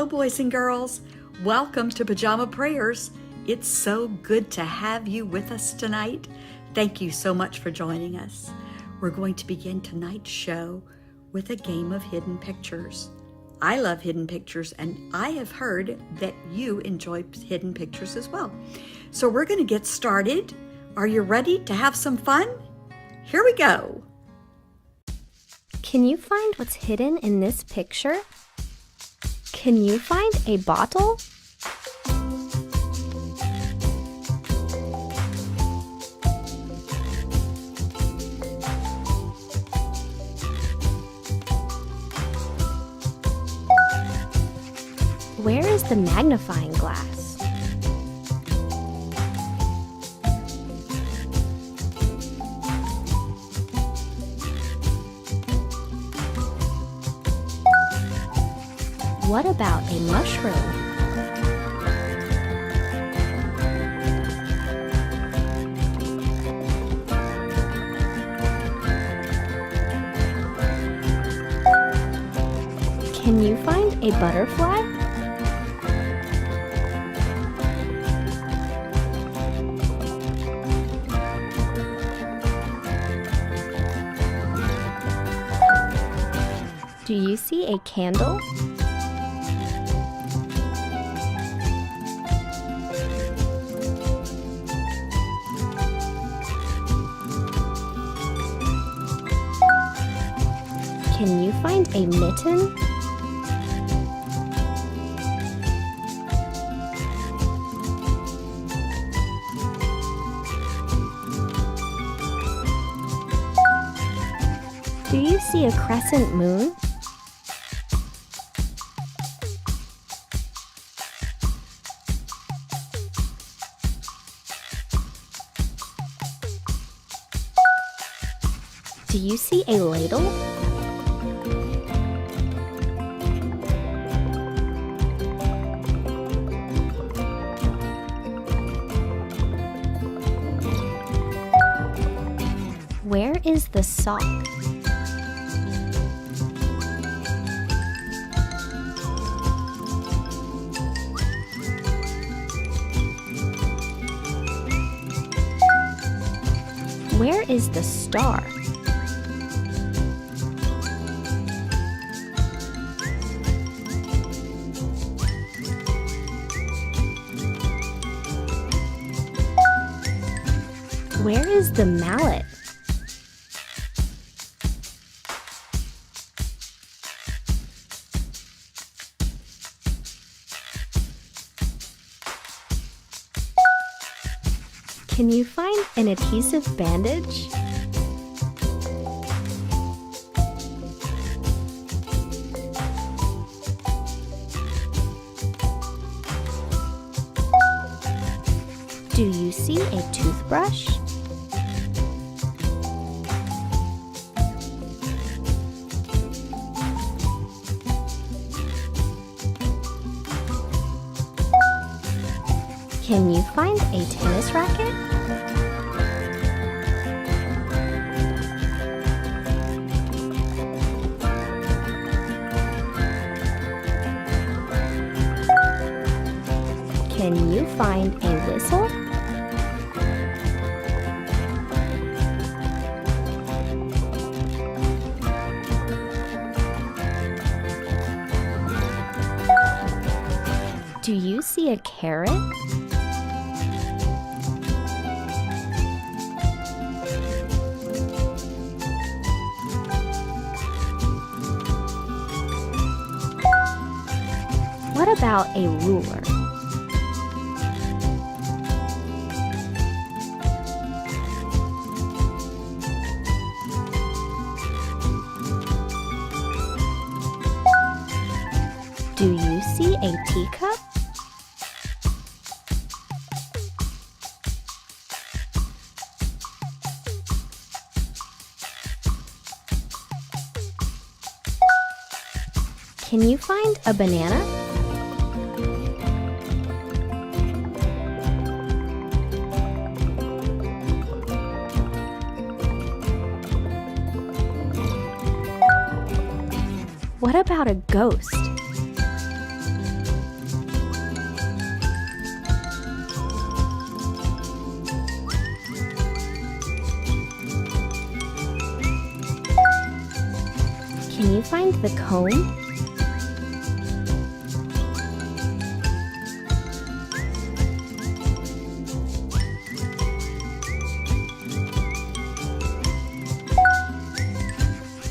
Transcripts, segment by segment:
Hello, boys and girls. Welcome to Pajama Prayers. It's so good to have you with us tonight. Thank you so much for joining us. We're going to begin tonight's show with a game of hidden pictures. I love hidden pictures, and I have heard that you enjoy hidden pictures as well. So we're going to get started. Are you ready to have some fun? Here we go. Can you find what's hidden in this picture? Can you find a bottle? Where is the magnifying glass? What about a mushroom? Can you find a butterfly? Do you see a candle? Can you find a mitten? Do you see a crescent moon? Do you see a ladle? Where is the sock? Where is the star? Where is the mallet? Can you find an adhesive bandage? Do you see a toothbrush? Can you find a tennis racket? Can you find a whistle? Do you see a carrot? What about a ruler? Do you see a teacup? Can you find a banana? What about a ghost? Can you find the comb?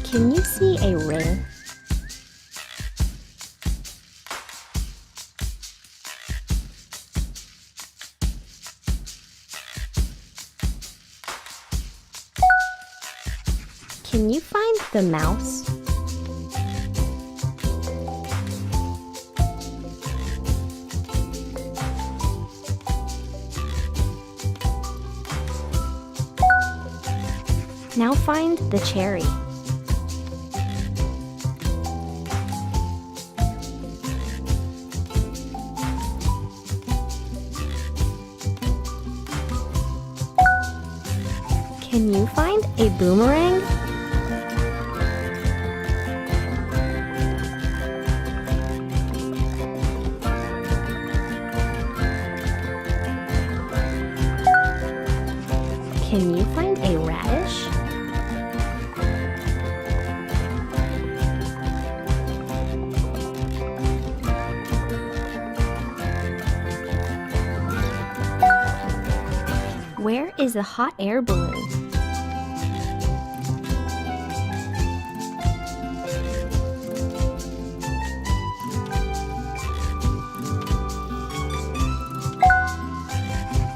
Can you see a ring? Can you find the mouse? Now find the cherry. Can you find a boomerang? Can you find a radish? Where is the hot air balloon?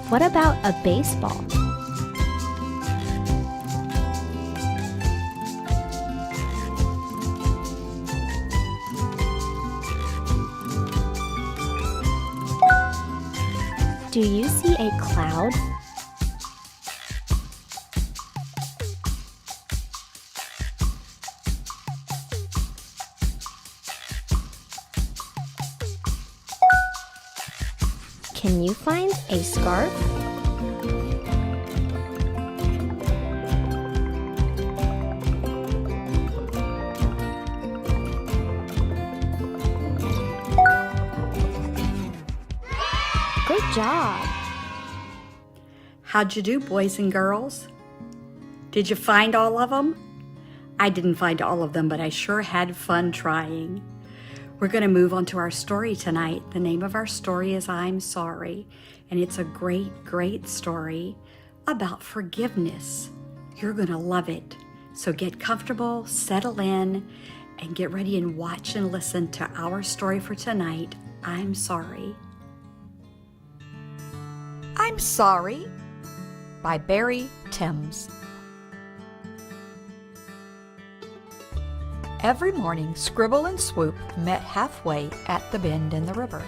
What about a baseball? Do you see a cloud? Can you find a scarf? Good job! How'd you do, boys and girls? Did you find all of them? I didn't find all of them, but I sure had fun trying. We're going to move on to our story tonight. The name of our story is I'm Sorry, and it's a great, great story about forgiveness. You're going to love it. So get comfortable, settle in, and get ready and watch and listen to our story for tonight, I'm Sorry. I'm Sorry by Barry Timms. Every morning, Scribble and Swoop met halfway at the bend in the river.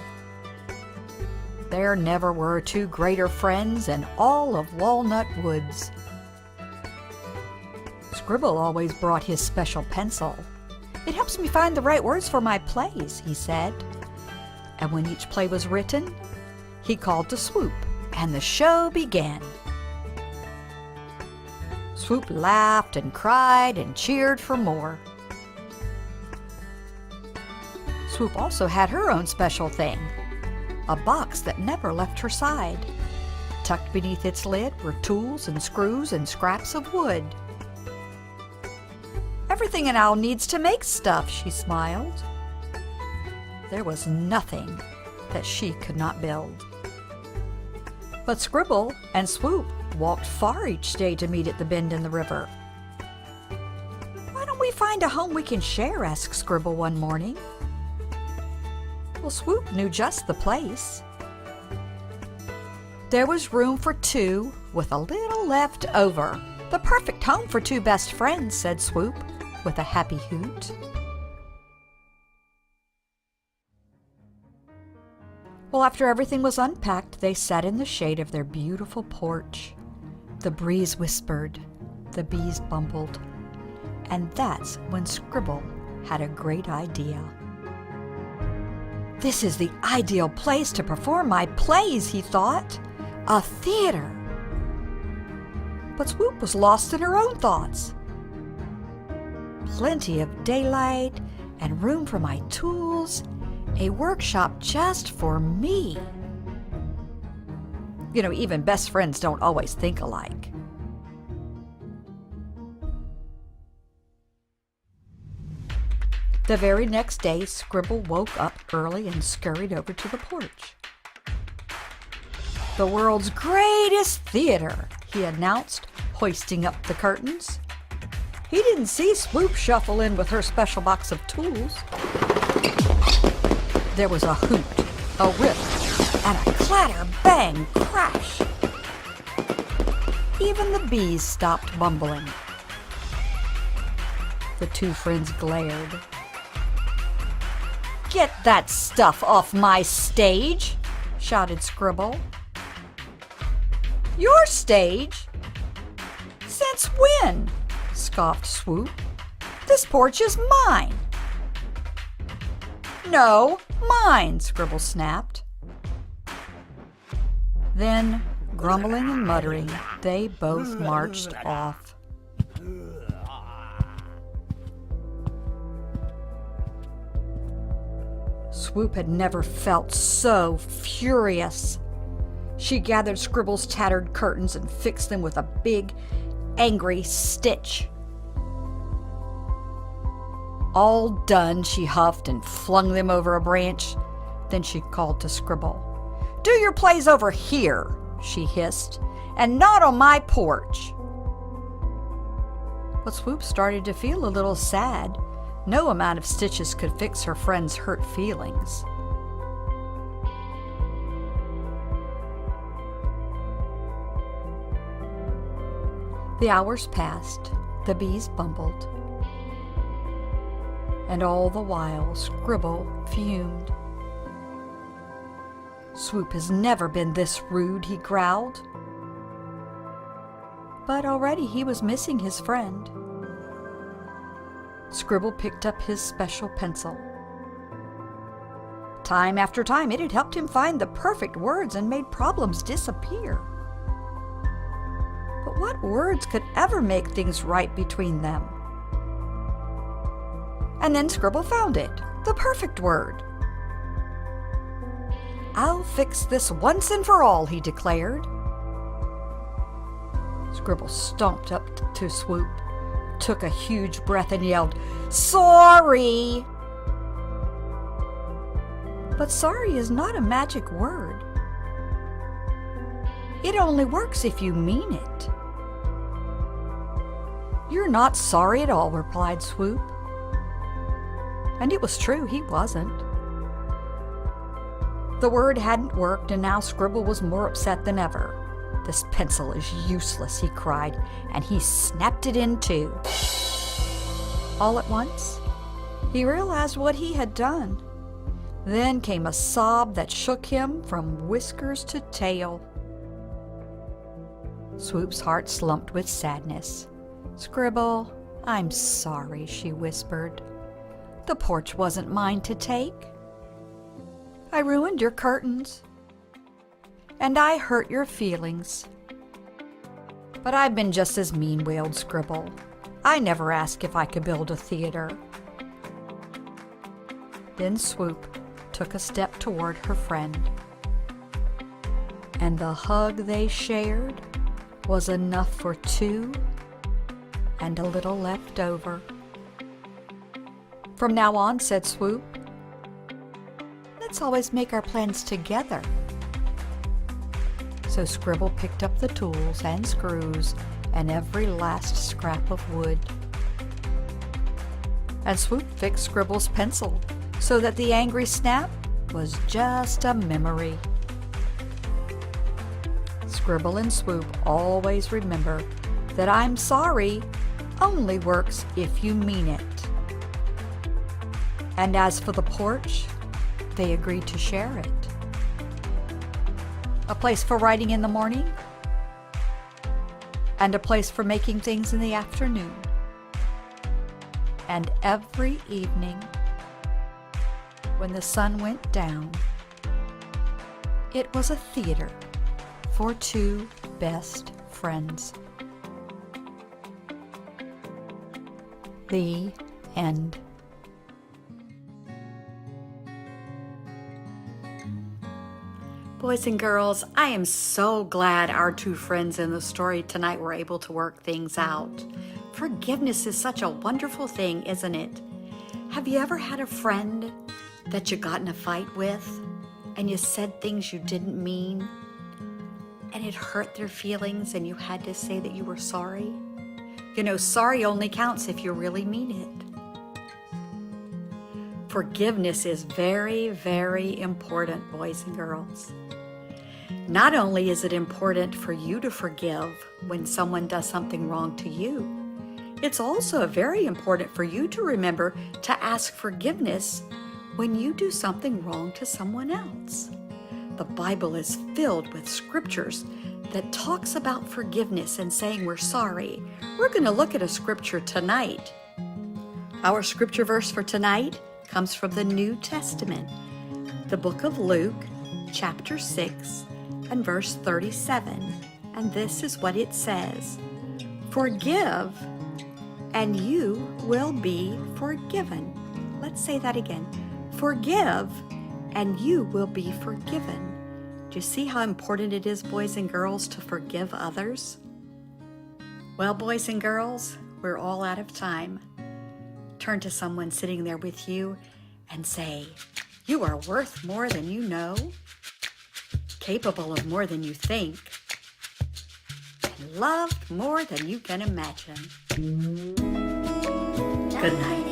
There never were two greater friends in all of Walnut Woods. Scribble always brought his special pencil. "It helps me find the right words for my plays," he said. And when each play was written, he called to Swoop, and the show began. Swoop laughed and cried and cheered for more. Swoop also had her own special thing, a box that never left her side. Tucked beneath its lid were tools and screws and scraps of wood. "Everything an owl needs to make stuff," she smiled. There was nothing that she could not build. But Scribble and Swoop walked far each day to meet at the bend in the river. "Why don't we find a home we can share?" asked Scribble one morning. Well, Swoop knew just the place. There was room for two with a little left over. "The perfect home for two best friends," said Swoop with a happy hoot. Well, after everything was unpacked, they sat in the shade of their beautiful porch. The breeze whispered, the bees bumbled, and that's when Scribble had a great idea. "This is the ideal place to perform my plays," he thought. "A theater." But Swoop was lost in her own thoughts. Plenty of daylight and room for my tools, a workshop just for me. You know, even best friends don't always think alike. The very next day, Scribble woke up early and scurried over to the porch. "The world's greatest theater," he announced, hoisting up the curtains. He didn't see Swoop shuffle in with her special box of tools. There was a hoot, a rip, and a clatter, bang, crash. Even the bees stopped bumbling. The two friends glared. "Get that stuff off my stage!" shouted Scribble. "Your stage? Since when?" scoffed Swoop. "This porch is mine." "No, mine," Scribble snapped. Then, grumbling and muttering, they both marched off. Swoop had never felt so furious. She gathered Scribble's tattered curtains and fixed them with a big, angry stitch. All done, she huffed and flung them over a branch. Then she called to Scribble. "Do your plays over here," she hissed, "and not on my porch." But Swoop started to feel a little sad. No amount of stitches could fix her friend's hurt feelings. The hours passed, the bees bumbled, and all the while Scribble fumed. "Swoop has never been this rude," he growled. But already he was missing his friend. Scribble picked up his special pencil. Time after time, it had helped him find the perfect words and made problems disappear. But what words could ever make things right between them? And then Scribble found it, the perfect word. "I'll fix this once and for all," he declared. Scribble stomped up to Swoop, took a huge breath and yelled, "Sorry!" But sorry is not a magic word. It only works if you mean it. "You're not sorry at all," replied Swoop. And it was true, he wasn't. The word hadn't worked, and now Scribble was more upset than ever. "This pencil is useless," he cried, and he snapped it in two. All at once, he realized what he had done. Then came a sob that shook him from whiskers to tail. Swoop's heart slumped with sadness. "Scribble, I'm sorry," she whispered. "The porch wasn't mine to take. I ruined your curtains, and I hurt your feelings. But I've been just as mean," wailed Scribble. "I never asked if I could build a theater." Then Swoop took a step toward her friend, and the hug they shared was enough for two and a little left over. "From now on," said Swoop, "let's always make our plans together." So Scribble picked up the tools and screws and every last scrap of wood. And Swoop fixed Scribble's pencil so that the angry snap was just a memory. Scribble and Swoop always remember that "I'm sorry" only works if you mean it. And as for the porch, they agreed to share it. A place for writing in the morning, and a place for making things in the afternoon. And every evening, when the sun went down, it was a theater for two best friends. The end. Boys and girls, I am so glad our two friends in the story tonight were able to work things out. Forgiveness is such a wonderful thing, isn't it? Have you ever had a friend that you got in a fight with and you said things you didn't mean and it hurt their feelings and you had to say that you were sorry? You know, sorry only counts if you really mean it. Forgiveness is very, very important, boys and girls. Not only is it important for you to forgive when someone does something wrong to you, it's also very important for you to remember to ask forgiveness when you do something wrong to someone else. The Bible is filled with scriptures that talks about forgiveness and saying we're sorry. We're going to look at a scripture tonight. Our scripture verse for tonight comes from the New Testament, the book of Luke, chapter 6, and verse 37. And this is what it says: "Forgive, and you will be forgiven." Let's say that again. Forgive, and you will be forgiven. Do you see how important it is, boys and girls, to forgive others? Well, boys and girls, we're all out of time. Turn to someone sitting there with you and say, "You are worth more than you know, capable of more than you think, and loved more than you can imagine." Good night.